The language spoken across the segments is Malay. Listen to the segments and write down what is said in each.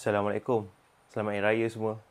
Assalamualaikum. Selamat Hari Raya semua.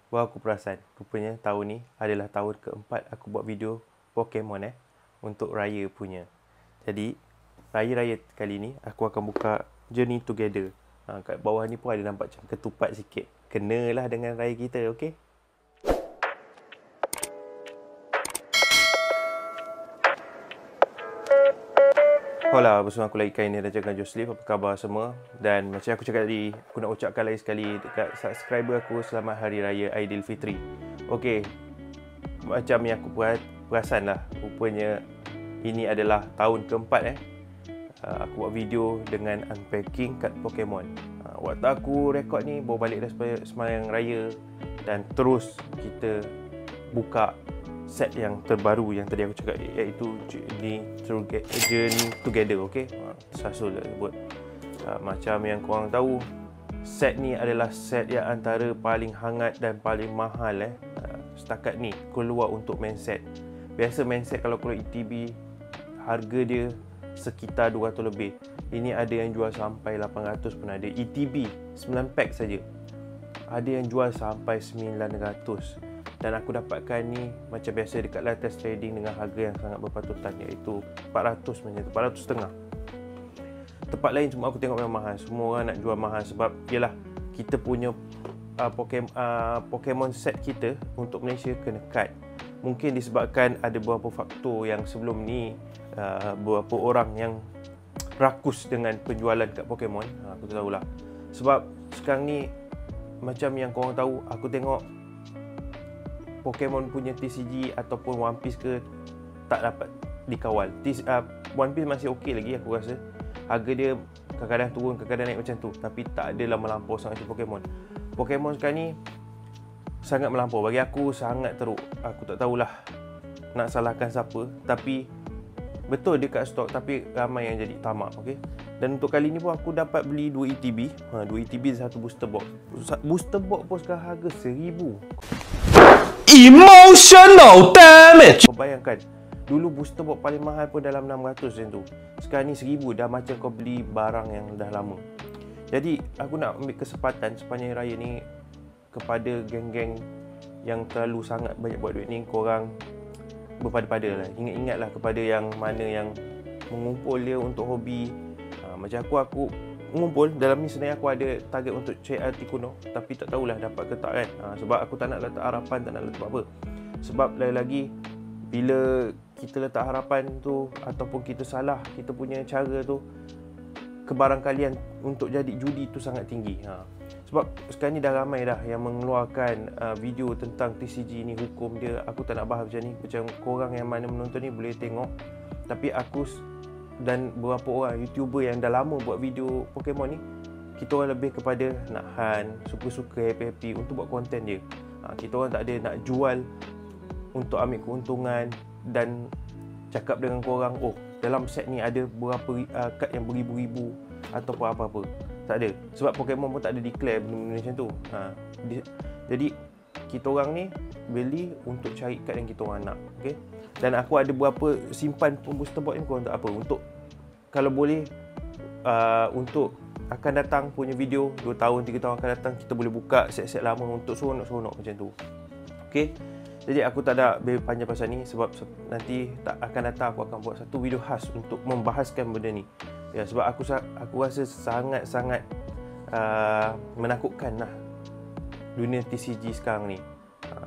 Wah, aku perasan. Rupanya tahun ni adalah tahun keempat aku buat video Pokemon untuk Raya punya. Jadi, Raya-Raya kali ni aku akan buka Journey Together. Kat bawah ni pun ada nampak macam ketupat sikit. Kenalah dengan Raya kita, okey? Hola, bersama aku lagi kali ni Raja Joslif. Apa khabar semua? Dan macam aku cakap tadi, aku nak ucapkan lagi sekali dekat subscriber aku selamat Hari Raya Aidilfitri. Okey, macam yang aku perasan lah, rupanya ini adalah tahun keempat aku buat video dengan unpacking kad Pokemon. Waktu aku rekod ni baru balik dah sembahyang raya dan terus kita buka set yang terbaru yang tadi aku cakap, iaitu Journey Together, okey? Sasul dah sebut. Macam yang korang tahu, set ni adalah set yang antara paling hangat dan paling mahal setakat ni keluar untuk main set. Biasa main set kalau keluar ETB harga dia sekitar 200 lebih. Ini ada yang jual sampai 800 pun ada. ETB 9 pack saja. Ada yang jual sampai 900. Dan aku dapatkan ni macam biasa dekat latest trading dengan harga yang sangat berpatutan, iaitu 400 macam tu, 400.5. Tempat lain cuma aku tengok memang mahal. Semua orang nak jual mahal sebab yalah, kita punya Pokemon set kita untuk Malaysia kena cut. Mungkin disebabkan ada beberapa faktor yang sebelum ni beberapa orang yang rakus dengan penjualan kat Pokemon. Aku tak tahulah. Sebab sekarang ni macam yang korang tahu, aku tengok Pokemon punya TCG ataupun One Piece ke tak dapat dikawal. One Piece masih okey lagi aku rasa. Harga dia kadang-kadang turun, kadang-kadang naik macam tu. Tapi tak adalah melampau sangat macam Pokemon. Pokemon sekarang ni sangat melampau. Bagi aku sangat teruk. Aku tak tahulah nak salahkan siapa. Tapi betul dia kat stok, tapi ramai yang jadi tamak, okey. Dan untuk kali ni pun aku dapat beli 2 ETB. 2 ETB satu booster box. Booster box pun sekarang harga 1000. Emotional damage. Kau bayangkan, dulu booster box paling mahal pun dalam 600 macam tu. Sekarang ni 1000, dah macam kau beli barang yang dah lama. Jadi aku nak ambil kesempatan sepanjang raya ni kepada geng-geng yang terlalu sangat banyak buat duit ni, korang berpada-pada lah. Ingat-ingatlah kepada yang mana yang mengumpul dia untuk hobi. Macam aku mengumpul dalam ni, sebenarnya aku ada target untuk cek arti kuno, tapi tak tahulah dapat ke tak kan. Sebab aku tak nak letak harapan, tak nak letak apa. Sebab lagi-lagi bila kita letak harapan tu ataupun kita salah kita punya cara tu, kebarangkalian untuk jadi judi tu sangat tinggi. Sebab sekarang ni dah ramai dah yang mengeluarkan video tentang TCG ni, hukum dia. Aku tak nak bahas macam ni. Macam korang yang mana menonton ni boleh tengok. Tapi aku dan beberapa orang YouTuber yang dah lama buat video Pokemon ni, kita orang lebih kepada nak hunt, suka-suka, happy-happy untuk buat konten dia. Kita orang tak ada nak jual untuk ambil keuntungan dan cakap dengan korang, oh dalam set ni ada berapa kad yang beribu-ribu ataupun apa-apa. Tak ada. Sebab Pokemon pun tak ada declare benda-benda macam tu. Jadi kita orang ni beli untuk cari kad yang kita orang nak, okey. Dan aku ada beberapa simpan booster box ni untuk apa? Untuk kalau boleh untuk akan datang punya video 2 tahun 3 tahun akan datang, kita boleh buka set-set lama untuk seronok-seronok macam tu. Okey. Jadi aku tak ada panjang pasal ni sebab nanti tak akan datang aku akan buat satu video khas untuk membahaskan benda ni. Ya, sebab aku rasa sangat-sangat menakutkan lah dunia TCG sekarang ni.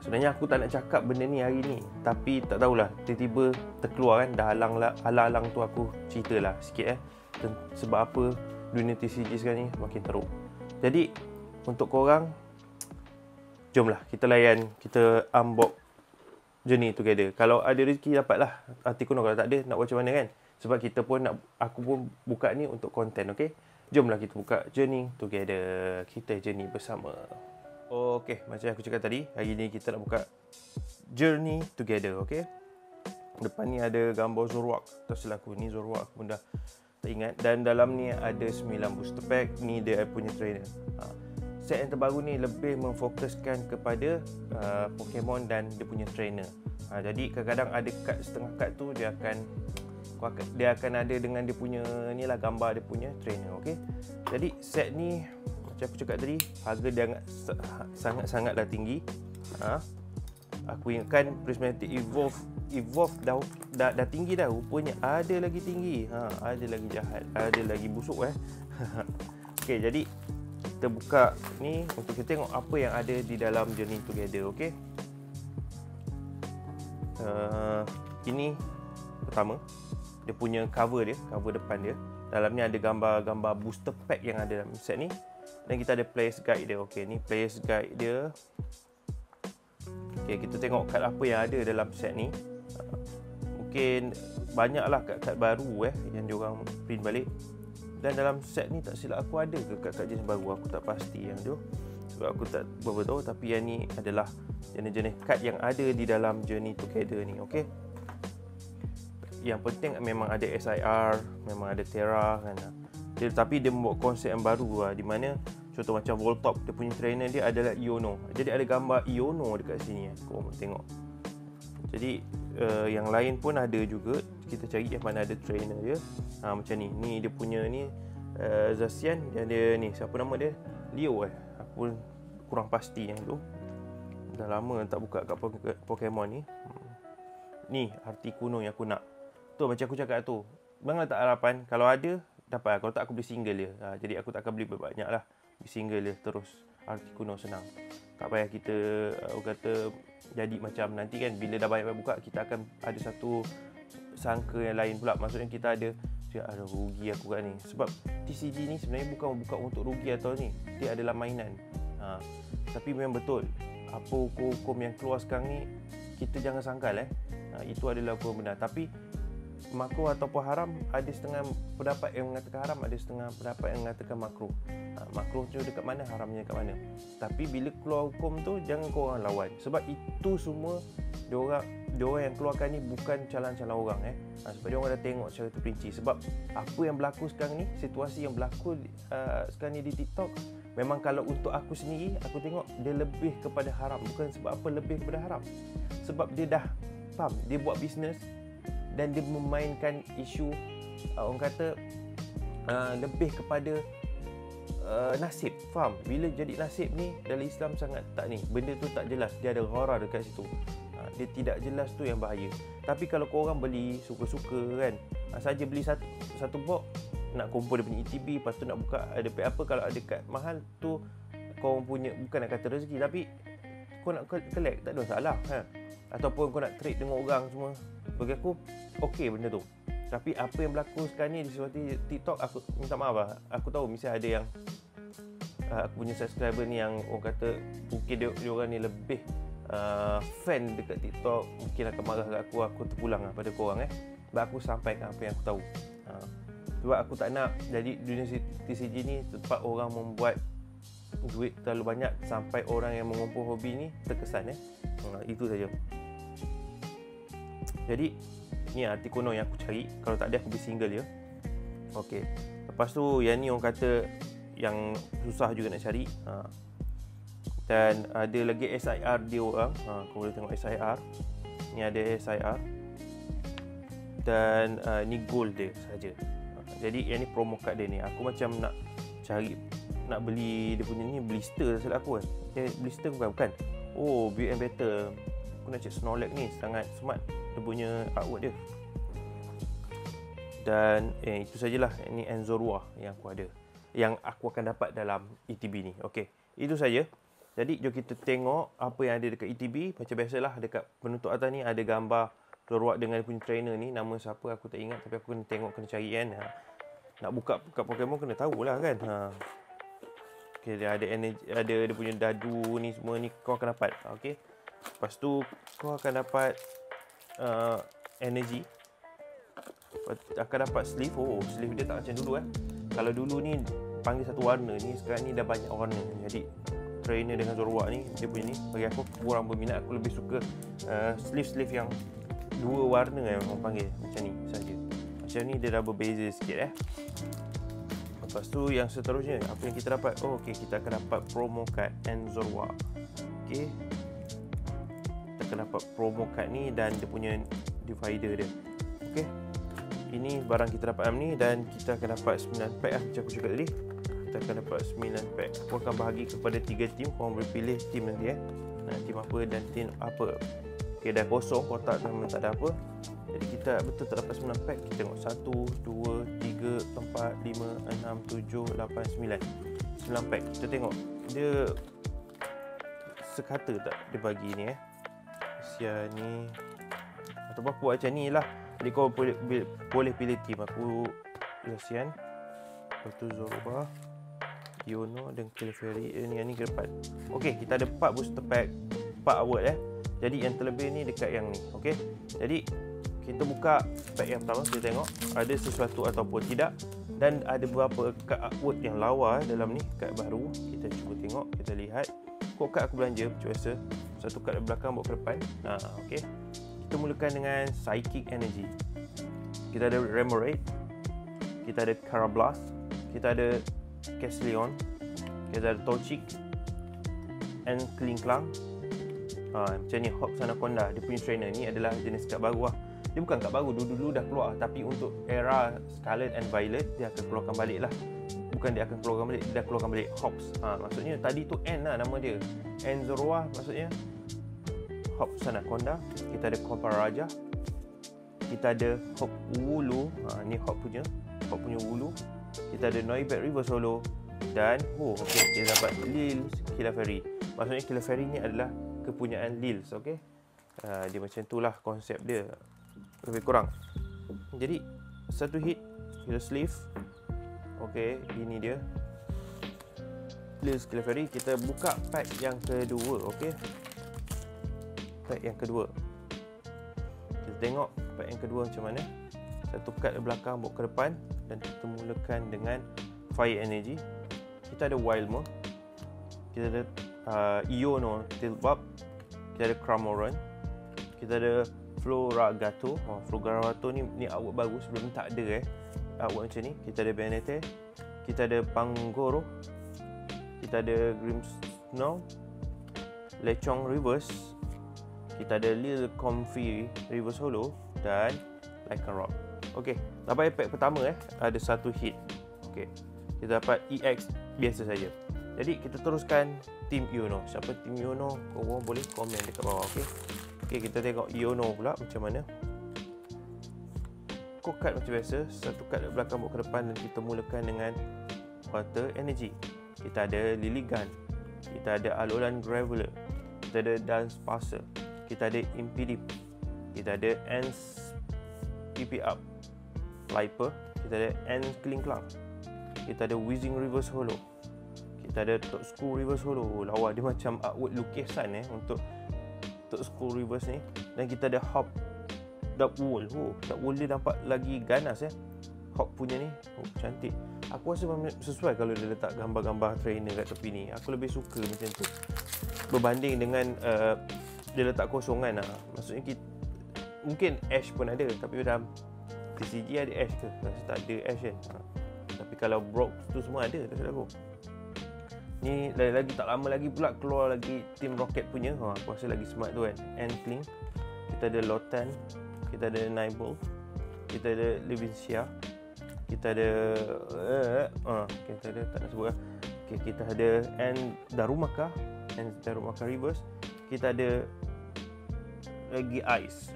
Sebenarnya aku tak nak cakap benda ni hari ni, tapi tak tahulah tiba-tiba terkeluar kan, dah halang-halang tu aku ceritalah sikit sebab apa dunia TCG sekarang ni makin teruk. Jadi untuk korang, jomlah kita layan, kita unbox Journey Together. Kalau ada rezeki dapatlah arti kuno, kalau tak ada nak buat macam mana kan? Sebab kita pun aku pun buka ni untuk konten, okey. Jomlah kita buka Journey Together. Kita journey bersama. Okey, macam aku cakap tadi, hari ni kita nak buka Journey Together, okey. Depan ni ada gambar Zoroark. Tak silap aku, ni Zoroark, aku pun dah tak ingat. Dan dalam ni ada 9 booster pack. Ni dia punya trainer. Set yang terbaru ni lebih memfokuskan kepada Pokemon dan dia punya trainer. Jadi kadang-kadang ada kad, setengah kad tu dia akan ada dengan dia punya ni lah, gambar dia punya trainer, okey. Jadi set ni macam aku cakap tadi, harga dia sangat-sangatlah tinggi. Aku ingatkan Prismatic Evolve dah tinggi dah, rupanya ada lagi tinggi. Ada lagi jahat, ada lagi busuk Okey, jadi kita buka ni untuk kita tengok apa yang ada di dalam Journey Together. Okey, ini pertama, dia punya cover depan dia. Dalam ni ada gambar-gambar booster pack yang ada dalam set ni. Dan kita ada player's guide dia. Okey, ni player's guide dia. Okey, kita tengok kad apa yang ada dalam set ni. Mungkin banyaklah kad-kad baru yang diorang print balik. Dan dalam set ni tak silap aku ada ke kad-kad jenis baru, aku tak pasti yang tu. Sebab aku tak berapa tahu, tapi yang ni adalah jenis-jenis kad yang ada di dalam Journey Together ni. Okey. Yang penting memang ada SIR, memang ada Terra kan. Tapi dia membuat konsep yang baru di mana contoh macam Voltop, dia punya trainer dia adalah Iono. Jadi ada gambar Iono dekat sini korang tengok. Jadi yang lain pun ada juga. Kita cari yang mana ada trainer dia. Macam ni. Ni dia punya ni Zacian, dan dia ni siapa nama dia? Leo Aku kurang pasti yang tu. Dah lama tak buka kat Pokemon ni. Ni Articuno yang aku nak. Tu macam aku cakap tu. Bang tak harapan kalau ada dapat, kalau tak aku beli single dia. Jadi aku tak akan beli banyak lah. Beli single dia terus. Articuno senang. Tak payah kita kata jadi macam nanti kan bila dah banyak buka kita akan ada satu sangka yang lain pula. Maksudnya kita ada rugi aku kat ni. Sebab TCG ni sebenarnya bukan buka untuk rugi atau ni. Dia adalah mainan. Tapi memang betul. Apa hukum yang keluar sekarang ni kita jangan sangkal itu adalah hukum benar. Tapi makro ataupun haram, ada setengah pendapat yang mengatakan haram, ada setengah pendapat yang mengatakan makro. Makro tu dekat mana, haramnya dekat mana. Tapi bila keluar hukum tu jangan korang lawan. Sebab itu semua diorang yang keluarkan ni bukan calon-calon orang sebab diorang dah tengok secara terperinci. Sebab apa yang berlaku sekarang ni, situasi yang berlaku sekarang ni di TikTok, memang kalau untuk aku sendiri, aku tengok dia lebih kepada haram. Bukan sebab apa lebih kepada haram, sebab dia dah faham, dia buat bisnes dan dia memainkan isu orang kata lebih kepada nasib. Faham? Bila jadi nasib ni dalam Islam sangat tak ni, benda tu tak jelas, dia ada gharar dekat situ. Dia tidak jelas, tu yang bahaya. Tapi kalau korang beli suka-suka kan, saja beli satu box, nak kumpul dia punya ETB, lepas tu nak buka ada apa, kalau ada kad mahal tu korang punya, bukan nak kata rezeki, tapi kau nak collect tak ada masalah ataupun kau nak trade dengan orang semua, bagi aku okey benda tu. Tapi apa yang berlaku sekarang ni di suatu TikTok, aku minta maaf aku tahu mesti ada yang aku punya subscriber ni yang orang kata mungkin dia orang ni lebih fan dekat TikTok, mungkin akan marah kat aku terpulang pada korang sebab aku sampaikan apa yang aku tahu. Sebab aku tak nak jadi dunia TCG ni tempat orang membuat duit terlalu banyak sampai orang yang mengumpul hobi ni terkesan itu saja. Jadi ni Articuno yang aku cari. Kalau tak ada aku beli single je. Okey. Lepas tu yang ni orang kata yang susah juga nak cari. Dan ada lagi SIR dia orang. Kau boleh tengok SIR. Ni ada SIR. Dan ni gold dia saja. Jadi yang ni promo card dia ni. Aku macam nak cari, nak beli dia punya ni blister silap aku blister bukan. Oh, Build and Better. Aku nak cek Snorlax ni sangat smart dia punya artwork dia. Dan itu sajalah. Ini Enzorua yang aku ada, yang aku akan dapat dalam ETB ni. Okey, itu saja. Jadi jom kita tengok apa yang ada dekat ETB. Macam biasalah dekat penutup atas ni ada gambar Zoroark dengan dia punya trainer ni. Nama siapa aku tak ingat, tapi aku kena tengok, kena cari kan. Nak buka Pokemon kena tahulah kan. Okey, dia ada energy, ada dia punya dadu ni semua ni kau akan dapat. Okey. Lepas tu kau akan dapat energy. Akan dapat sleeve. Oh, sleeve dia tak macam dulu Kalau dulu ni panggil satu warna, ni sekarang ni dah banyak warna. Jadi trainer dengan Zoroark ni, dia punya ni bagi aku kurang berminat. Aku lebih suka sleeve yang dua warna yang orang panggil macam ni saja. Macam ni dia dah berbeza sikit Lepas tu yang seterusnya apa yang kita dapat? Oh, okey, kita akan dapat promo card Zoroark. Okey. Kita akan dapat promo card ni dan dia punya divider dia. Okey. Ini barang kita dapat ni, dan kita akan dapat 9 pack macam aku cakap tadi. kita akan dapat 9 pack. Aku akan bahagi kepada 3 tim. Korang boleh pilih tim nanti tim apa dan tim apa. Okay, dah kosong kotak tu memang tak ada apa. Jadi kita betul tak dapat 9 pack. Kita tengok 1, 2, 3, 4, 5, 6, 7, 8, 9 pack. Kita tengok dia sekata tak dia bagi ni Asia ni. Atau aku buat macam ni lah. Jadi kau boleh pilih tim. Aku Asian, lepas tu Zorba, Yono dan Clefairy. Yang ni ke depan. Okay, kita ada 4 booster pack, 4 award Jadi yang terlebih ni dekat yang ni. Okay, jadi kita buka pack yang pertama. Kita tengok ada sesuatu ataupun tidak. Dan ada beberapa kad artwork yang lawa dalam ni, kad baru. Kita cuba tengok, kita lihat. Kod kad aku belanja macam biasa. Satu kad di belakang bawa ke depan. Okay. Kita mulakan dengan Psychic Energy. Kita ada Remoraid, kita ada Carablast, kita ada Casleon, kita ada Torchic and Klinklang. Macam ni Hops Anaconda. Dia punya trainer ni adalah jenis kad baru Dia bukan kad baru, dulu dah keluar. Tapi untuk era Scarlet and Violet, dia akan keluarkan balik lah. Bukan dia akan keluarkan balik, dia dah keluarkan balik Hops. Maksudnya tadi tu N lah nama dia. N Zoroark maksudnya. Hops Anaconda. Kita ada Copper-Raja. Kita ada Hop Wooloo. Ni Hop punya Wooloo. Kita ada Noibat Reverse Holo. Dan dia dapat Lils Clefairy. Maksudnya Clefairy ni adalah kepunyaan Lils. Okay, dia macam tu lah konsep dia, lebih kurang. Jadi satu hit kita sleeve. Okay, ini dia Lils Clefairy. Kita buka pack yang kedua. Okay, pack yang kedua. Kita tengok pack yang kedua macam mana. Satu kad di belakang bawa ke depan. Dan kita mulakan dengan Fire Energy. Kita ada Wildmo. Kita ada Iono Tilbub. Kita ada Cramoran. Kita ada Floragato. Floragato ni artwork baru, sebelum ni tak ada artwork macam ni. Kita ada Benete. Kita ada Pangoro. Kita ada Grimmsnow, Lechong Reverse. Kita ada Lil Comfy Reverse Holo dan Lycanroc. Okey, dapat pack pertama ada satu hit. Okey, kita dapat EX biasa saja. Jadi kita teruskan tim Iono. Siapa tim Iono? Korang boleh komen dekat bawah. Okey, kita tengok Iono pula macam mana. Kod kad macam biasa, satu kad di belakang bawa ke depan. Dan kita mulakan dengan Water Energy. Kita ada Lilligan. Kita ada Alolan Graveler. Kita ada Dance Passer. Kita ada Impidip. Kita ada Ants PP Up, Liper. Kita ada Ants Klinklang. Kita ada Weezing Reverse Holo. Kita ada Toxscrew Reverse Holo. Lawa dia macam artwork lukisan untuk Toxscrew Reverse ni. Dan kita ada Hop Duckwool. Duckwool dia nampak lagi ganas Hop punya ni. Cantik. Aku rasa sesuai kalau dia letak gambar-gambar trainer kat tepi ni. Aku lebih suka macam tu berbanding dengan dia letak kosongan Maksudnya mungkin Ash pun ada, tapi dalam TCG ada Ash ke? Rasa tak ada Ash kan. Tapi kalau Brock tu semua ada, tak silap aku. Ni lagi tak lama lagi pula keluar lagi Team Rocket punya. Aku rasa lagi smart tu kan. Antling. Kita ada Lotan. Kita ada Nibble. Kita ada Levincia. Kita ada kita ada tak nak sebut lah. Okay, kita ada Darumaka Reverse. Kita ada Reggie Ice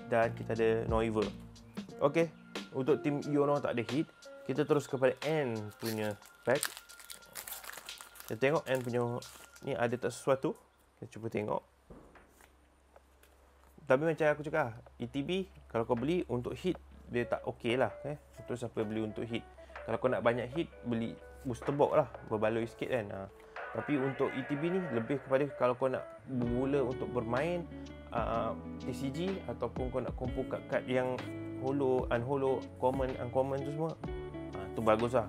dan kita ada Noiver. Okey, untuk tim Iono tak ada hit. Kita terus kepada N punya pack. Kita tengok N punya ni ada tak sesuatu. Kita cuba tengok. Tapi macam aku cakap, ETB kalau kau beli untuk hit dia tak okey lah. Untuk siapa beli untuk hit. Kalau kau nak banyak hit, beli booster box lah, berbaloi sikit kan. Tapi untuk ETB ni lebih kepada kalau kau nak bermula untuk bermain TCG ataupun kau nak kumpul kad-kad yang holo, unholo, common, uncommon tu semua, tu bagus lah.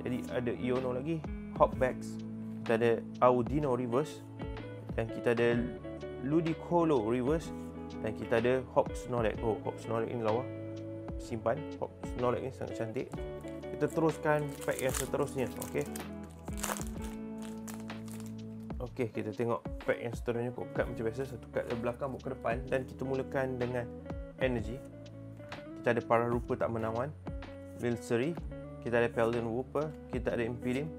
Jadi ada Iono lagi, Hopbacks, kita ada Audino Reverse, dan kita ada Ludicolo Reverse, dan kita ada Hop Snorlax. Hop Snorlax ni lawa, simpan. Hop Snorlax ni sangat cantik. Kita teruskan pack yang seterusnya. Okey, kita tengok pack yang seterusnya. Kod kad macam biasa, satu kad di belakang bawa ke depan. Dan kita mulakan dengan Energy. Kita ada Pararupa Tak Menawan, Lilseri. kita ada Paladin Whooper, kita ada Imperium,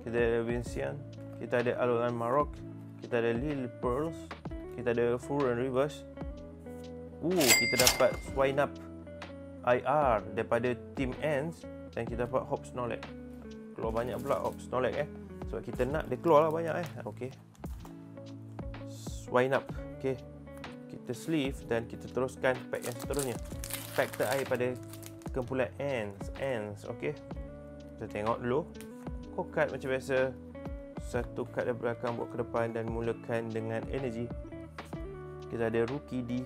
kita ada Vincian, kita ada Alolan Marok, kita ada Lil Pearls, kita ada Full and Reverse. Kita dapat Swinub IR daripada Team Ants, dan kita dapat Hop Snorlax. Keluar banyak pula Hop Snorlax sebab kita nak dia keluar lah banyak Okey. Swinub. Okey. Kita sleeve dan kita teruskan pack yang seterusnya. Pack terakhir pada kumpulan Ants. Okey. Kita tengok dulu. Card macam biasa. Satu kad dari belakang bawa ke depan dan mulakan dengan energi. Kita ada Rookie D,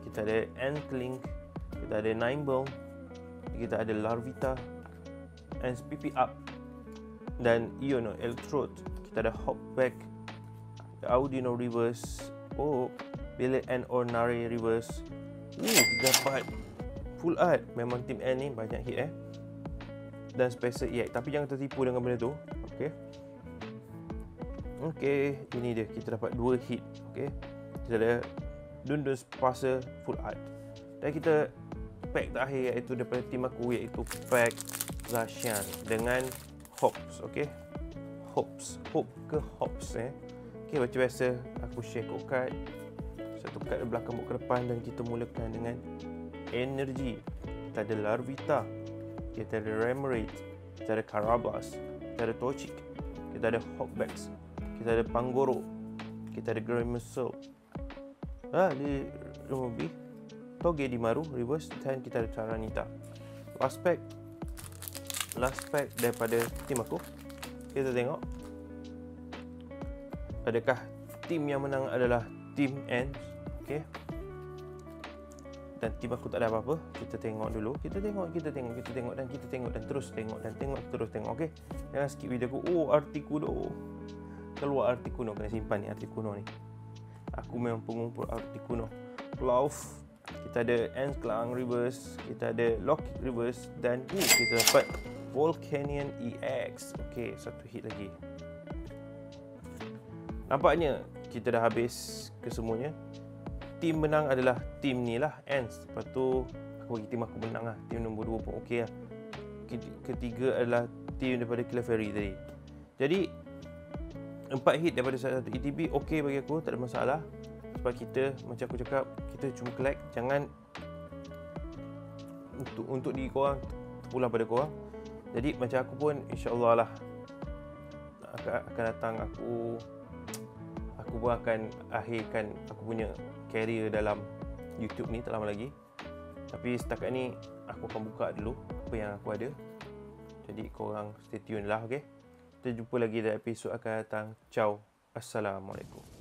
kita ada Antling, kita ada Nimble, kita ada Larvita, and PP Up, dan Iono Electrode. Kita ada Hopback, Audino Reverse, Billet and Ornari Reverse. Kita dapat Full Art. Memang Team N ni banyak hit dan Special EX. Tapi jangan tertipu dengan benda tu. Okey, ini dia. Kita dapat 2 hit. Okey. Kita ada Dundus Passer Full Art. Dan kita pack terakhir iaitu daripada tim aku, iaitu pack Zacian dengan Hops. Okey. Hops ke Hops Okey, macam biasa aku share card. Satu kad di belakang ke depan dan kita mulakan dengan energi. Kita ada Larvita, kita ada Remoraid, kita ada Karabas, kita ada Torchic, kita ada Hopbacks, kita ada Pangoro, kita ada Grimmsnarl, Lumobi, Togedimaru Reverse, dan kita ada Tyranitar. Last pack daripada tim aku. Kita tengok adakah tim yang menang adalah Team Ants. Okey. Dan tim aku tak ada apa-apa. Kita tengok dulu. Kita tengok dan terus tengok dan terus tengok. Okey. Jangan skip video aku. Articuno. Keluar Articuno, kena simpan ni Articuno ni. Aku memang pengumpul Articuno. Clough. Kita ada Ants Clang Reverse, kita ada Lockheed Reverse, dan kita dapat Volcanion EX. Okey, satu hit lagi. Nampaknya kita dah habis kesemuanya. Tim menang adalah tim ni lah, Ants. Lepas tu aku bagi tim aku menang lah. Tim nombor 2 pun okey lah. Ketiga adalah tim daripada Clefairy tadi. Jadi 4 hit daripada satu ETB okey bagi aku, tak ada masalah. Sebab kita, macam aku cakap, kita cuma collect. Jangan untuk diri korang, terpulang pada korang. Jadi macam aku pun insya-Allah lah akan datang, aku pun akan akhirkan aku punya career dalam YouTube ni tak lama lagi. Tapi setakat ni aku akan buka dulu apa yang aku ada. Jadi korang stay tune lah, okey. Kita jumpa lagi dalam episod akan datang. Ciao. Assalamualaikum.